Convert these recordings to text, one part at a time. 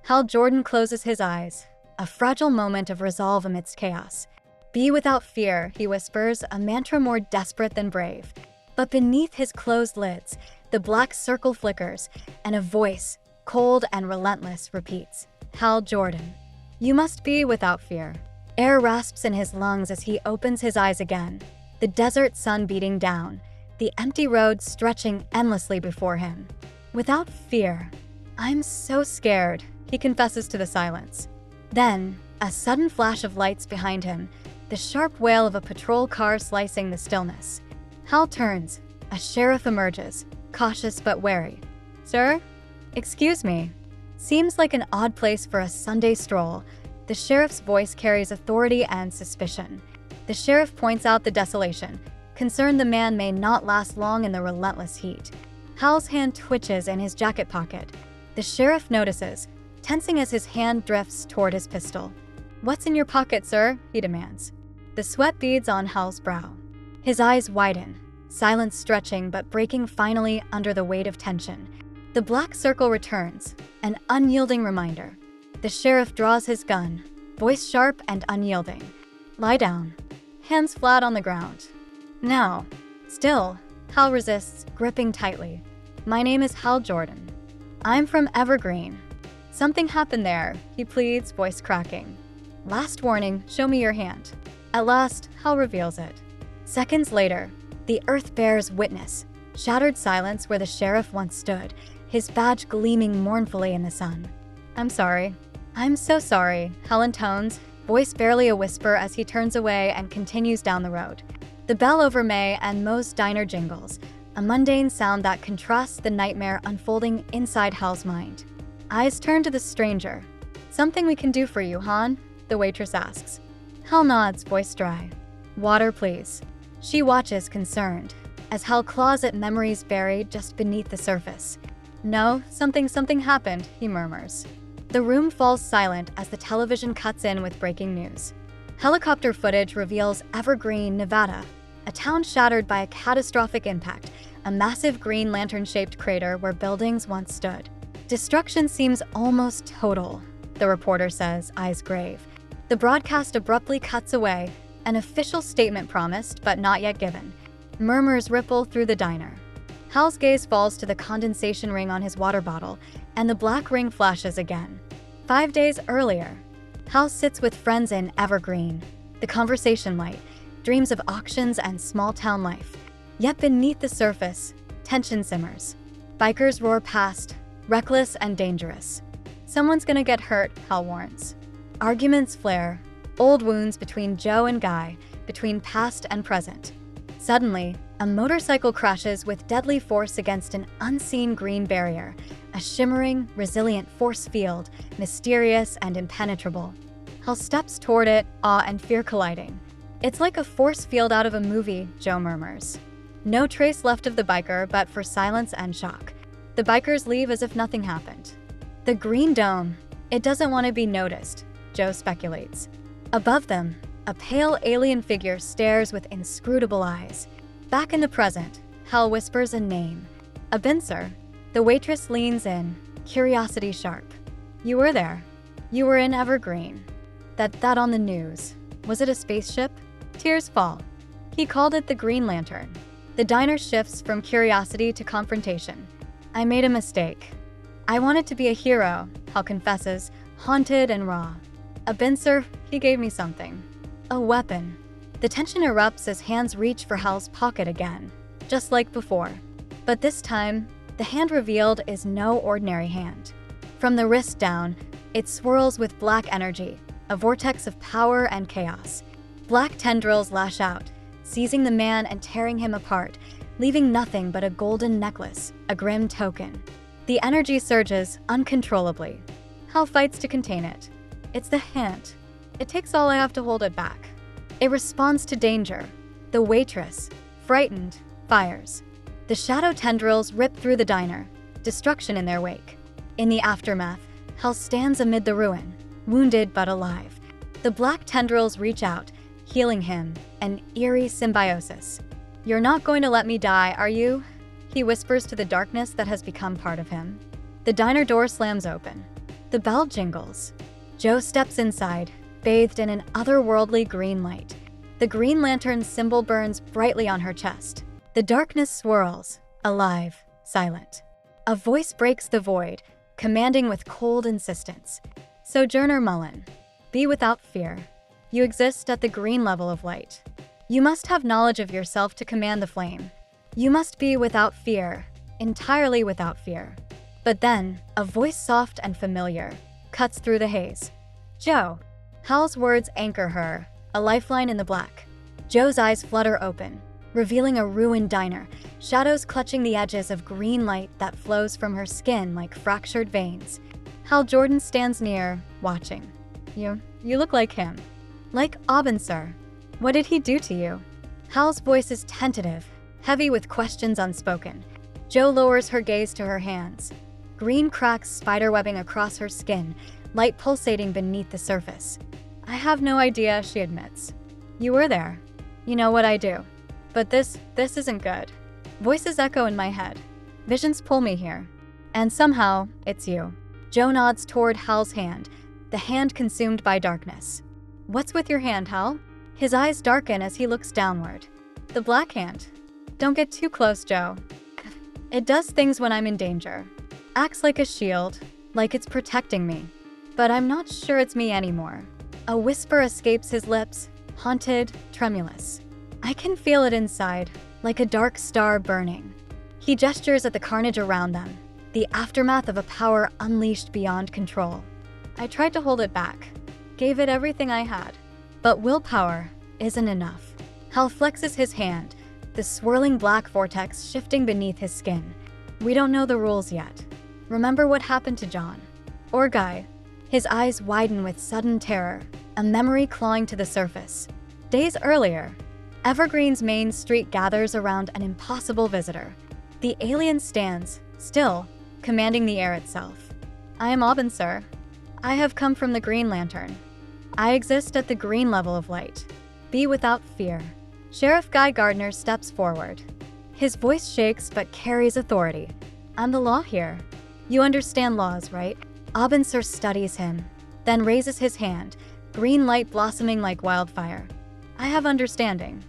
Hal Jordan closes his eyes, a fragile moment of resolve amidst chaos. "Be without fear," he whispers, a mantra more desperate than brave. But beneath his closed lids, the black circle flickers, and a voice, cold and relentless, repeats, "Hal Jordan, you must be without fear." Air rasps in his lungs as he opens his eyes again, the desert sun beating down, the empty road stretching endlessly before him. "Without fear. I'm so scared," he confesses to the silence. Then, a sudden flash of lights behind him, the sharp wail of a patrol car slicing the stillness. Hal turns. A sheriff emerges, cautious but wary. "Sir? Excuse me." Seems like an odd place for a Sunday stroll. The sheriff's voice carries authority and suspicion. The sheriff points out the desolation, concerned the man may not last long in the relentless heat. Hal's hand twitches in his jacket pocket. The sheriff notices, tensing as his hand drifts toward his pistol. "What's in your pocket, sir?" he demands. The sweat beads on Hal's brow. His eyes widen, silence stretching but breaking finally under the weight of tension. The black circle returns, an unyielding reminder. The sheriff draws his gun, voice sharp and unyielding. "Lie down." Hands flat on the ground. "Now." Still, Hal resists, gripping tightly. "My name is Hal Jordan. I'm from Evergreen." "Something happened there," he pleads, voice cracking. "Last warning, show me your hand." At last, Hal reveals it. Seconds later, the earth bears witness. Shattered silence where the sheriff once stood, his badge gleaming mournfully in the sun. "I'm sorry." "I'm so sorry," Hal intones, voice barely a whisper as he turns away and continues down the road. The bell over May and Mo's diner jingles, a mundane sound that contrasts the nightmare unfolding inside Hal's mind. Eyes turn to the stranger. "Something we can do for you, Han?" the waitress asks. Hal nods, voice dry. "Water, please." She watches, concerned, as Hal claws at memories buried just beneath the surface. "No, something happened," he murmurs. The room falls silent as the television cuts in with breaking news. Helicopter footage reveals Evergreen, Nevada, a town shattered by a catastrophic impact, a massive green lantern-shaped crater where buildings once stood. "Destruction seems almost total," the reporter says, eyes grave. The broadcast abruptly cuts away, an official statement promised but not yet given. Murmurs ripple through the diner. Hal's gaze falls to the condensation ring on his water bottle, and the black ring flashes again. 5 days earlier, Hal sits with friends in Evergreen. The conversation light, dreams of auctions and small-town life. Yet beneath the surface, tension simmers. Bikers roar past, reckless and dangerous. "Someone's gonna get hurt," Hal warns. Arguments flare, old wounds between Joe and Guy, between past and present. Suddenly, a motorcycle crashes with deadly force against an unseen green barrier, a shimmering, resilient force field, mysterious and impenetrable. Hal steps toward it, awe and fear colliding. "It's like a force field out of a movie," Joe murmurs. No trace left of the biker, but for silence and shock. The bikers leave as if nothing happened. "The green dome, it doesn't want to be noticed," Joe speculates. Above them, a pale alien figure stares with inscrutable eyes. Back in the present, Hal whispers a name. "Abinser." The waitress leans in, curiosity sharp. "You were there. You were in Evergreen. That on the news. Was it a spaceship?" Tears fall. "He called it the Green Lantern." The diner shifts from curiosity to confrontation. "I made a mistake. I wanted to be a hero," Hal confesses, haunted and raw. "Abinser, he gave me something. A weapon." The tension erupts as hands reach for Hal's pocket again, just like before. But this time, the hand revealed is no ordinary hand. From the wrist down, it swirls with black energy, a vortex of power and chaos. Black tendrils lash out, seizing the man and tearing him apart, leaving nothing but a golden necklace, a grim token. The energy surges uncontrollably. Hal fights to contain it. It's the hand. It takes all I have to hold it back. It responds to danger. The waitress, frightened, fires. The shadow tendrils rip through the diner, destruction in their wake. In the aftermath, Hal stands amid the ruin, wounded but alive. The black tendrils reach out, healing him, an eerie symbiosis. "You're not going to let me die, are you?" he whispers to the darkness that has become part of him. The diner door slams open. The bell jingles. Joe steps inside, bathed in an otherworldly green light. The Green Lantern's symbol burns brightly on her chest. The darkness swirls, alive, silent. A voice breaks the void, commanding with cold insistence. Sojourner Mullen, be without fear. You exist at the green level of light. You must have knowledge of yourself to command the flame. You must be without fear, entirely without fear. But then, a voice soft and familiar cuts through the haze. Joe. Hal's words anchor her, a lifeline in the black. Joe's eyes flutter open, revealing a ruined diner, shadows clutching the edges of green light that flows from her skin like fractured veins. Hal Jordan stands near, watching. You look like him. Like Aubin, sir. What did he do to you? Hal's voice is tentative, heavy with questions unspoken. Joe lowers her gaze to her hands. Green cracks spiderwebbing across her skin, light pulsating beneath the surface. I have no idea, she admits. You were there. You know what I do. But this isn't good. Voices echo in my head. Visions pull me here. And somehow, it's you. Joe nods toward Hal's hand, the hand consumed by darkness. What's with your hand, Hal? His eyes darken as he looks downward. The black hand. Don't get too close, Joe. It does things when I'm in danger. Acts like a shield, like it's protecting me. But I'm not sure it's me anymore. A whisper escapes his lips, haunted, tremulous. I can feel it inside, like a dark star burning. He gestures at the carnage around them, the aftermath of a power unleashed beyond control. I tried to hold it back, gave it everything I had. But willpower isn't enough. Hal flexes his hand, the swirling black vortex shifting beneath his skin. We don't know the rules yet. Remember what happened to John? Or Guy? His eyes widen with sudden terror, a memory clawing to the surface. Days earlier, Evergreen's main street gathers around an impossible visitor. The alien stands, still, commanding the air itself. I am Aubin, sir. I have come from the Green Lantern. I exist at the green level of light. Be without fear. Sheriff Guy Gardner steps forward. His voice shakes but carries authority. I'm the law here. You understand laws, right? Aubin Sir studies him, then raises his hand, green light blossoming like wildfire. I have understanding.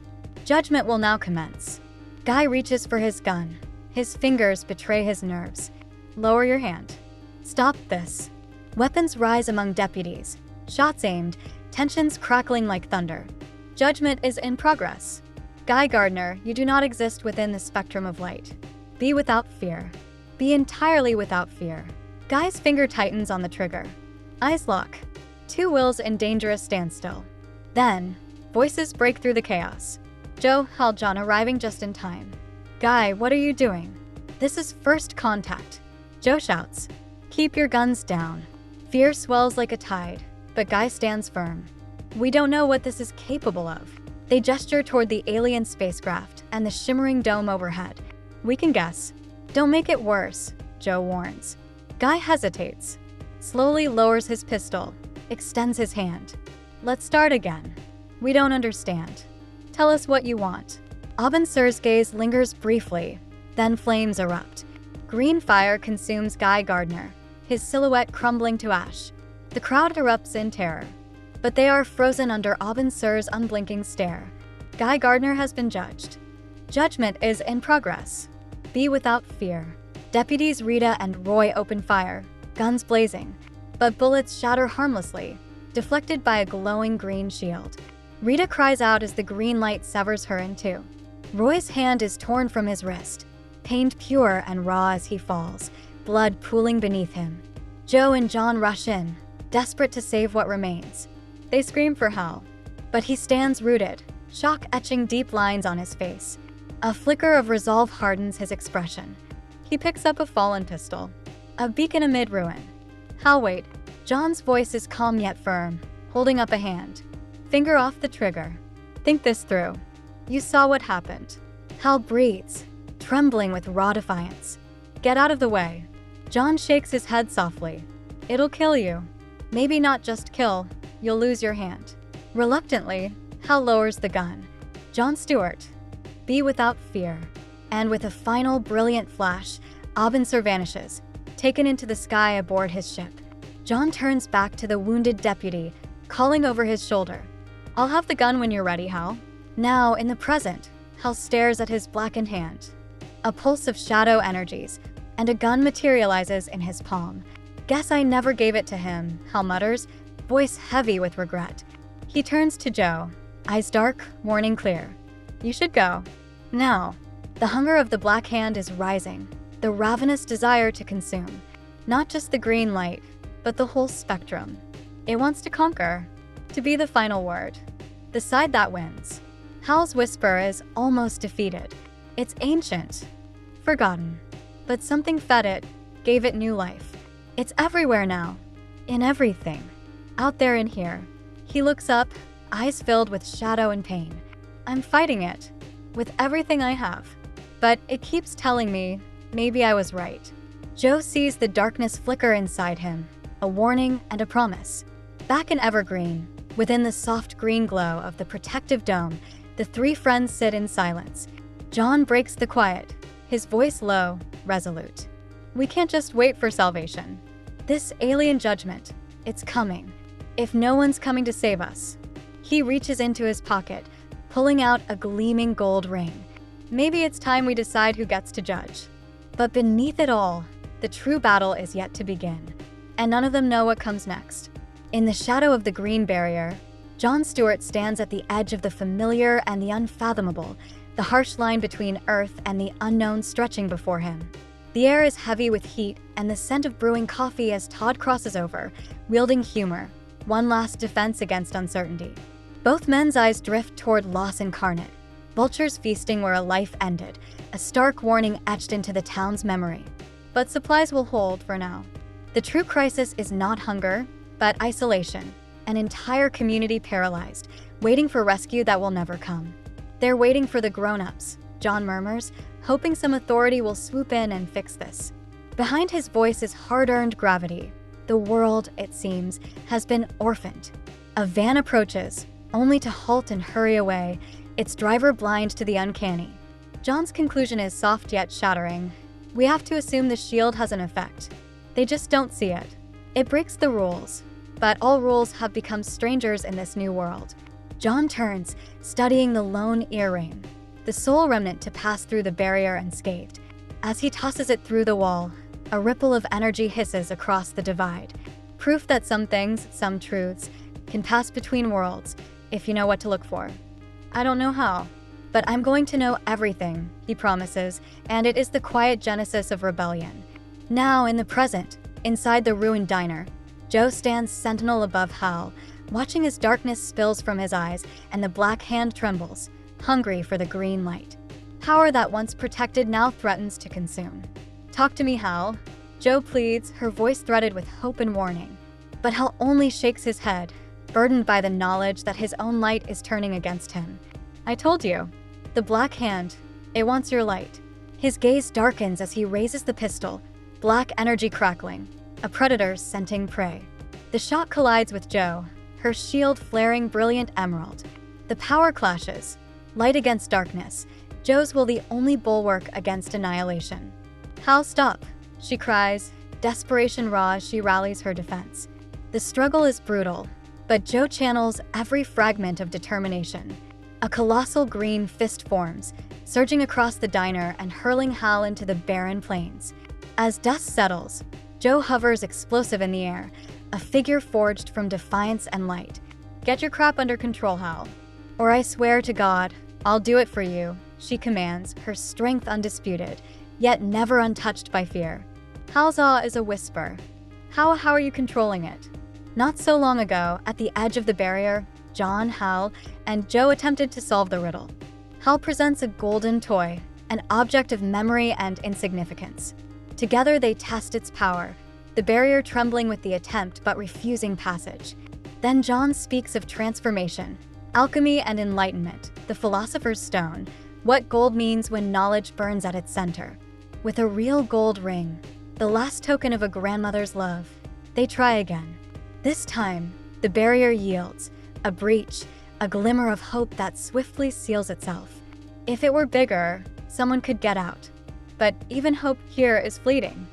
Judgment will now commence. Guy reaches for his gun. His fingers betray his nerves. Lower your hand. Stop this. Weapons rise among deputies. Shots aimed, tensions crackling like thunder. Judgment is in progress. Guy Gardner, you do not exist within the spectrum of light. Be without fear. Be entirely without fear. Guy's finger tightens on the trigger. Eyes lock. Two wills in dangerous standstill. Then, voices break through the chaos. Joe, Hal, John arriving just in time. Guy, what are you doing? This is first contact. Joe shouts. Keep your guns down. Fear swells like a tide, but Guy stands firm. We don't know what this is capable of. They gesture toward the alien spacecraft and the shimmering dome overhead. We can guess. Don't make it worse, Joe warns. Guy hesitates, slowly lowers his pistol, extends his hand. Let's start again. We don't understand. Tell us what you want. Aubin Sir's gaze lingers briefly, then flames erupt. Green fire consumes Guy Gardner, his silhouette crumbling to ash. The crowd erupts in terror, but they are frozen under Aubin Sir's unblinking stare. Guy Gardner has been judged. Judgment is in progress. Be without fear. Deputies Rita and Roy open fire, guns blazing, but bullets shatter harmlessly, deflected by a glowing green shield. Rita cries out as the green light severs her in two. Roy's hand is torn from his wrist, pained pure and raw as he falls, blood pooling beneath him. Joe and John rush in, desperate to save what remains. They scream for Hal, but he stands rooted, shock etching deep lines on his face. A flicker of resolve hardens his expression. He picks up a fallen pistol, a beacon amid ruin. Hal, wait. John's voice is calm yet firm, holding up a hand. Finger off the trigger. Think this through. You saw what happened. Hal breathes, trembling with raw defiance. Get out of the way. John shakes his head softly. It'll kill you. Maybe not just kill, you'll lose your hand. Reluctantly, Hal lowers the gun. John Stewart, be without fear. And with a final brilliant flash, Aubin Sir vanishes, taken into the sky aboard his ship. John turns back to the wounded deputy, calling over his shoulder. "I'll have the gun when you're ready, Hal." Now, in the present, Hal stares at his blackened hand. A pulse of shadow energies, and a gun materializes in his palm. "Guess I never gave it to him," Hal mutters, voice heavy with regret. He turns to Joe, eyes dark, warning clear. "You should go. Now." The hunger of the Black Hand is rising, the ravenous desire to consume. Not just the green light, but the whole spectrum. It wants to conquer, to be the final word. The side that wins. Hal's whisper is almost defeated. It's ancient, forgotten, but something fed it, gave it new life. It's everywhere now, in everything, out there in here. He looks up, eyes filled with shadow and pain. I'm fighting it, with everything I have. But it keeps telling me, maybe I was right. Joe sees the darkness flicker inside him, a warning and a promise. Back in Evergreen, within the soft green glow of the protective dome, the three friends sit in silence. John breaks the quiet, his voice low, resolute. "We can't just wait for salvation. This alien judgment, it's coming. If no one's coming to save us." He reaches into his pocket, pulling out a gleaming gold ring. "Maybe it's time we decide who gets to judge." But beneath it all, the true battle is yet to begin, and none of them know what comes next. In the shadow of the green barrier, John Stewart stands at the edge of the familiar and the unfathomable, the harsh line between Earth and the unknown stretching before him. The air is heavy with heat and the scent of brewing coffee as Todd crosses over, wielding humor, one last defense against uncertainty. Both men's eyes drift toward loss incarnate, vultures feasting where a life ended, a stark warning etched into the town's memory. But supplies will hold for now. The true crisis is not hunger, but isolation, an entire community paralyzed, waiting for rescue that will never come. "They're waiting for the grown-ups," John murmurs, hoping some authority will swoop in and fix this. Behind his voice is hard-earned gravity. The world, it seems, has been orphaned. A van approaches, only to halt and hurry away, its driver blind to the uncanny. John's conclusion is soft yet shattering. We have to assume the shield has an effect. They just don't see it. It breaks the rules, but all rules have become strangers in this new world. John turns, studying the lone earring, the sole remnant to pass through the barrier unscathed. As he tosses it through the wall, a ripple of energy hisses across the divide. Proof that some things, some truths, can pass between worlds, if you know what to look for. "I don't know how, but I'm going to know everything," he promises, and it is the quiet genesis of rebellion. Now, in the present, inside the ruined diner, Joe stands sentinel above Hal, watching as darkness spills from his eyes and the Black Hand trembles, hungry for the green light. Power that once protected now threatens to consume. "Talk to me, Hal," Joe pleads, her voice threaded with hope and warning. But Hal only shakes his head, burdened by the knowledge that his own light is turning against him. "I told you. The Black Hand, it wants your light." His gaze darkens as he raises the pistol, black energy crackling, a predator scenting prey. The shot collides with Joe, her shield flaring brilliant emerald. The power clashes, light against darkness. Joe's will the only bulwark against annihilation. "Hal, stop," she cries, desperation raw as she rallies her defense. The struggle is brutal, but Joe channels every fragment of determination. A colossal green fist forms, surging across the diner and hurling Hal into the barren plains. As dust settles, Joe hovers explosive in the air, a figure forged from defiance and light. "Get your crap under control, Hal, or I swear to God, I'll do it for you," she commands, her strength undisputed, yet never untouched by fear. Hal's awe is a whisper. How are you controlling it?" Not so long ago, at the edge of the barrier, John, Hal, and Joe attempted to solve the riddle. Hal presents a golden toy, an object of memory and insignificance. Together they test its power, the barrier trembling with the attempt but refusing passage. Then John speaks of transformation, alchemy and enlightenment, the philosopher's stone, what gold means when knowledge burns at its center. With a real gold ring, the last token of a grandmother's love, they try again. This time, the barrier yields, a breach, a glimmer of hope that swiftly seals itself. If it were bigger, someone could get out. But even hope here is fleeting.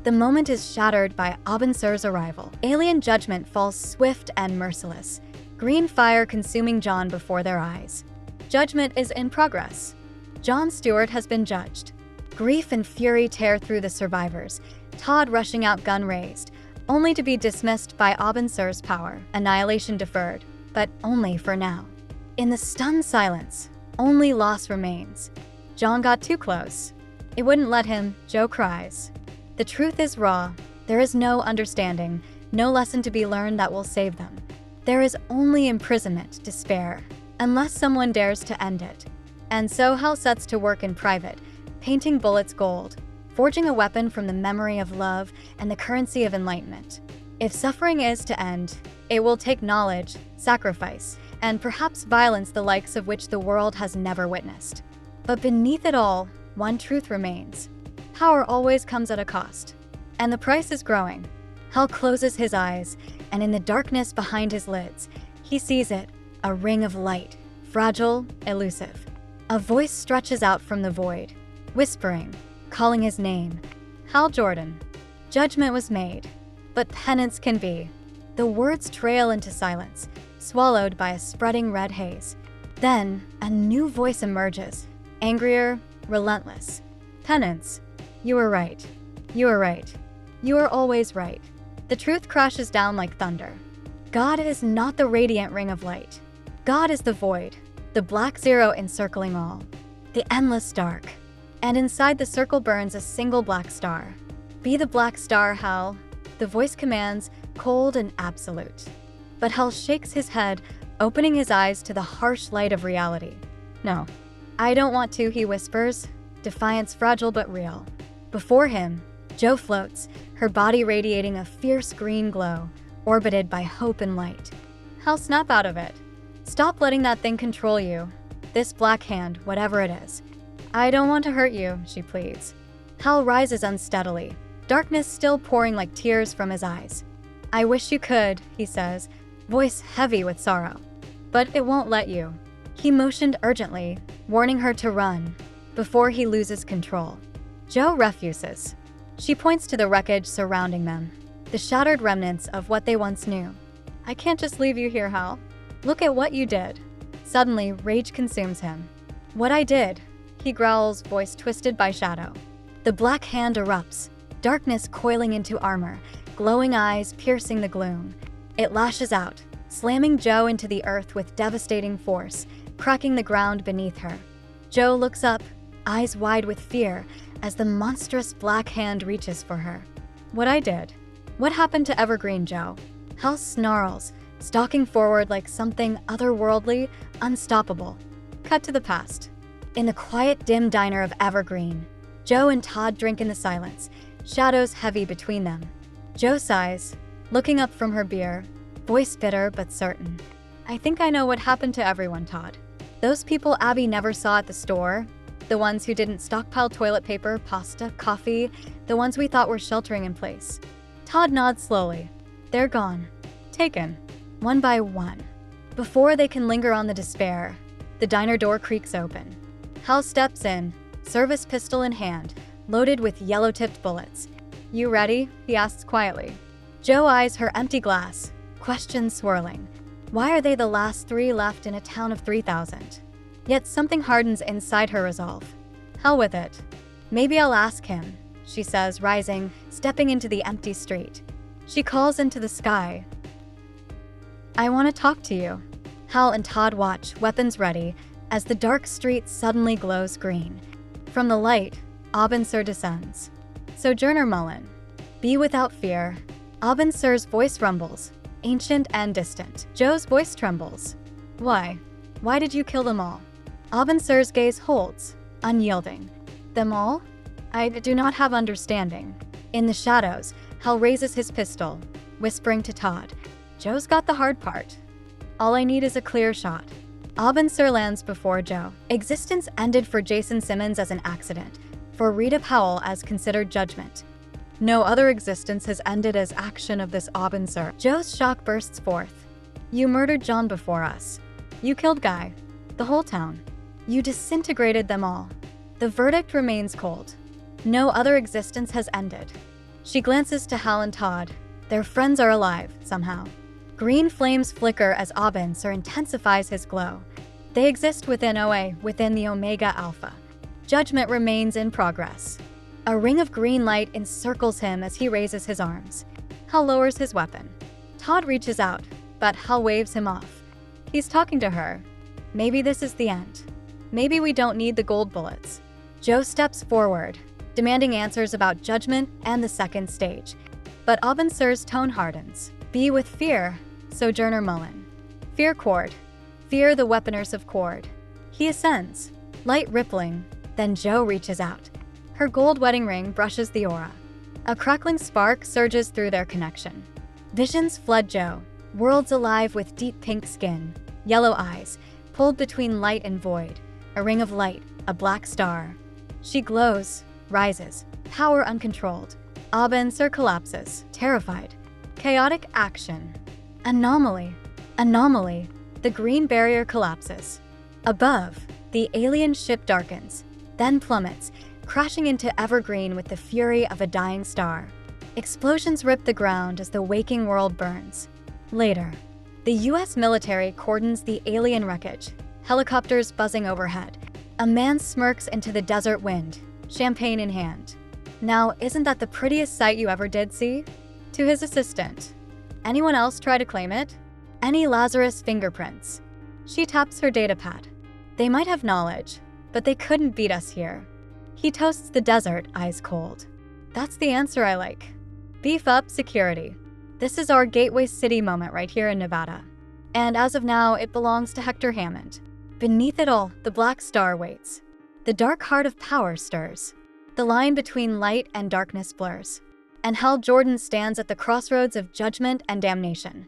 The moment is shattered by Abin-Sur's arrival. Alien judgment falls swift and merciless, green fire consuming John before their eyes. Judgment is in progress. John Stewart has been judged. Grief and fury tear through the survivors, Todd rushing out gun raised, only to be dismissed by Abin-Sur's power. Annihilation deferred, but only for now. In the stunned silence, only loss remains. John got too close. It wouldn't let him, Joe cries. The truth is raw. There is no understanding, no lesson to be learned that will save them. There is only imprisonment, despair, unless someone dares to end it. And so Hal sets to work in private, painting bullets gold, forging a weapon from the memory of love and the currency of enlightenment. If suffering is to end, it will take knowledge, sacrifice, and perhaps violence the likes of which the world has never witnessed. But beneath it all, one truth remains. Power always comes at a cost, and the price is growing. Hal closes his eyes, and in the darkness behind his lids, he sees it, a ring of light, fragile, elusive. A voice stretches out from the void, whispering, calling his name. Hal Jordan. Judgment was made, but penance can be. The words trail into silence, swallowed by a spreading red haze. Then, a new voice emerges, angrier, relentless. Penance. You were right. You were right. You are always right. The truth crashes down like thunder. God is not the radiant ring of light. God is the void, the black zero encircling all, the endless dark. And inside the circle burns a single black star. Be the black star, Hal. The voice commands, cold and absolute. But Hal shakes his head, opening his eyes to the harsh light of reality. No, I don't want to, he whispers, defiance fragile but real. Before him, Jo floats, her body radiating a fierce green glow, orbited by hope and light. Hal, snap out of it. Stop letting that thing control you. This black hand, whatever it is. I don't want to hurt you, she pleads. Hal rises unsteadily, darkness still pouring like tears from his eyes. I wish you could, he says, voice heavy with sorrow. But it won't let you. He motioned urgently, warning her to run, before he loses control. Jo refuses. She points to the wreckage surrounding them, the shattered remnants of what they once knew. I can't just leave you here, Hal. Look at what you did. Suddenly, rage consumes him. What I did, he growls, voice twisted by shadow. The black hand erupts, darkness coiling into armor, glowing eyes piercing the gloom. It lashes out, slamming Jo into the earth with devastating force, cracking the ground beneath her. Jo looks up, eyes wide with fear, as the monstrous black hand reaches for her. What I did. What happened to Evergreen, Jo? Hal snarls, stalking forward like something otherworldly, unstoppable. Cut to the past. In the quiet, dim diner of Evergreen, Jo and Todd drink in the silence, shadows heavy between them. Jo sighs, looking up from her beer, voice bitter but certain. I think I know what happened to everyone, Todd. Those people Abby never saw at the store, the ones who didn't stockpile toilet paper, pasta, coffee, the ones we thought were sheltering in place. Todd nods slowly. They're gone. Taken. One by one. Before they can linger on the despair, the diner door creaks open. Hal steps in, service pistol in hand, loaded with yellow-tipped bullets. You ready? He asks quietly. Jo eyes her empty glass, questions swirling. Why are they the last three left in a town of 3,000? Yet something hardens inside her resolve. Hell with it. Maybe I'll ask him, she says, rising, stepping into the empty street. She calls into the sky. I want to talk to you. Hal and Todd watch, weapons ready, as the dark street suddenly glows green. From the light, Abin-Sur descends. Sojourner Mullen. Be without fear. Abin-Sur's voice rumbles, ancient and distant. Jo's voice trembles. Why? Why did you kill them all? Abin-Sur's gaze holds, unyielding. Them all? I do not have understanding. In the shadows, Hal raises his pistol, whispering to Todd. Jo's got the hard part. All I need is a clear shot. Abin-Sur lands before Jo. Existence ended for Jason Simmons as an accident, for Rita Powell as considered judgment. No other existence has ended as action of this Abin-Sur. Jo's shock bursts forth. You murdered John before us. You killed Guy. The whole town. You disintegrated them all. The verdict remains cold. No other existence has ended. She glances to Hal and Todd. Their friends are alive, somehow. Green flames flicker as Abin intensifies his glow. They exist within the Omega Alpha. Judgment remains in progress. A ring of green light encircles him as he raises his arms. Hal lowers his weapon. Todd reaches out, but Hal waves him off. He's talking to her. Maybe this is the end. Maybe we don't need the gold bullets. Joe steps forward, demanding answers about judgment and the second stage. But Abin tone hardens. Be with fear, Sojourner Mullen. Fear Cord. Fear the weaponers of Cord. He ascends, light rippling. Then Joe reaches out. Her gold wedding ring brushes the aura. A crackling spark surges through their connection. Visions flood Joe, worlds alive with deep pink skin, yellow eyes, pulled between light and void, a ring of light, a black star. She glows, rises, power uncontrolled. Abin collapses, terrified. Chaotic action. Anomaly. Anomaly. The green barrier collapses. Above, the alien ship darkens, then plummets, crashing into Evergreen with the fury of a dying star. Explosions rip the ground as the waking world burns. Later, the US military cordons the alien wreckage, helicopters buzzing overhead. A man smirks into the desert wind, champagne in hand. Now, isn't that the prettiest sight you ever did see? To his assistant. Anyone else try to claim it? Any Lazarus fingerprints? She taps her datapad. They might have knowledge, but they couldn't beat us here. He toasts the desert, eyes cold. That's the answer I like. Beef up security. This is our gateway city moment right here in Nevada. And as of now, it belongs to Hector Hammond. Beneath it all, the black star waits. The dark heart of power stirs. The line between light and darkness blurs. And Hal Jordan stands at the crossroads of judgment and damnation.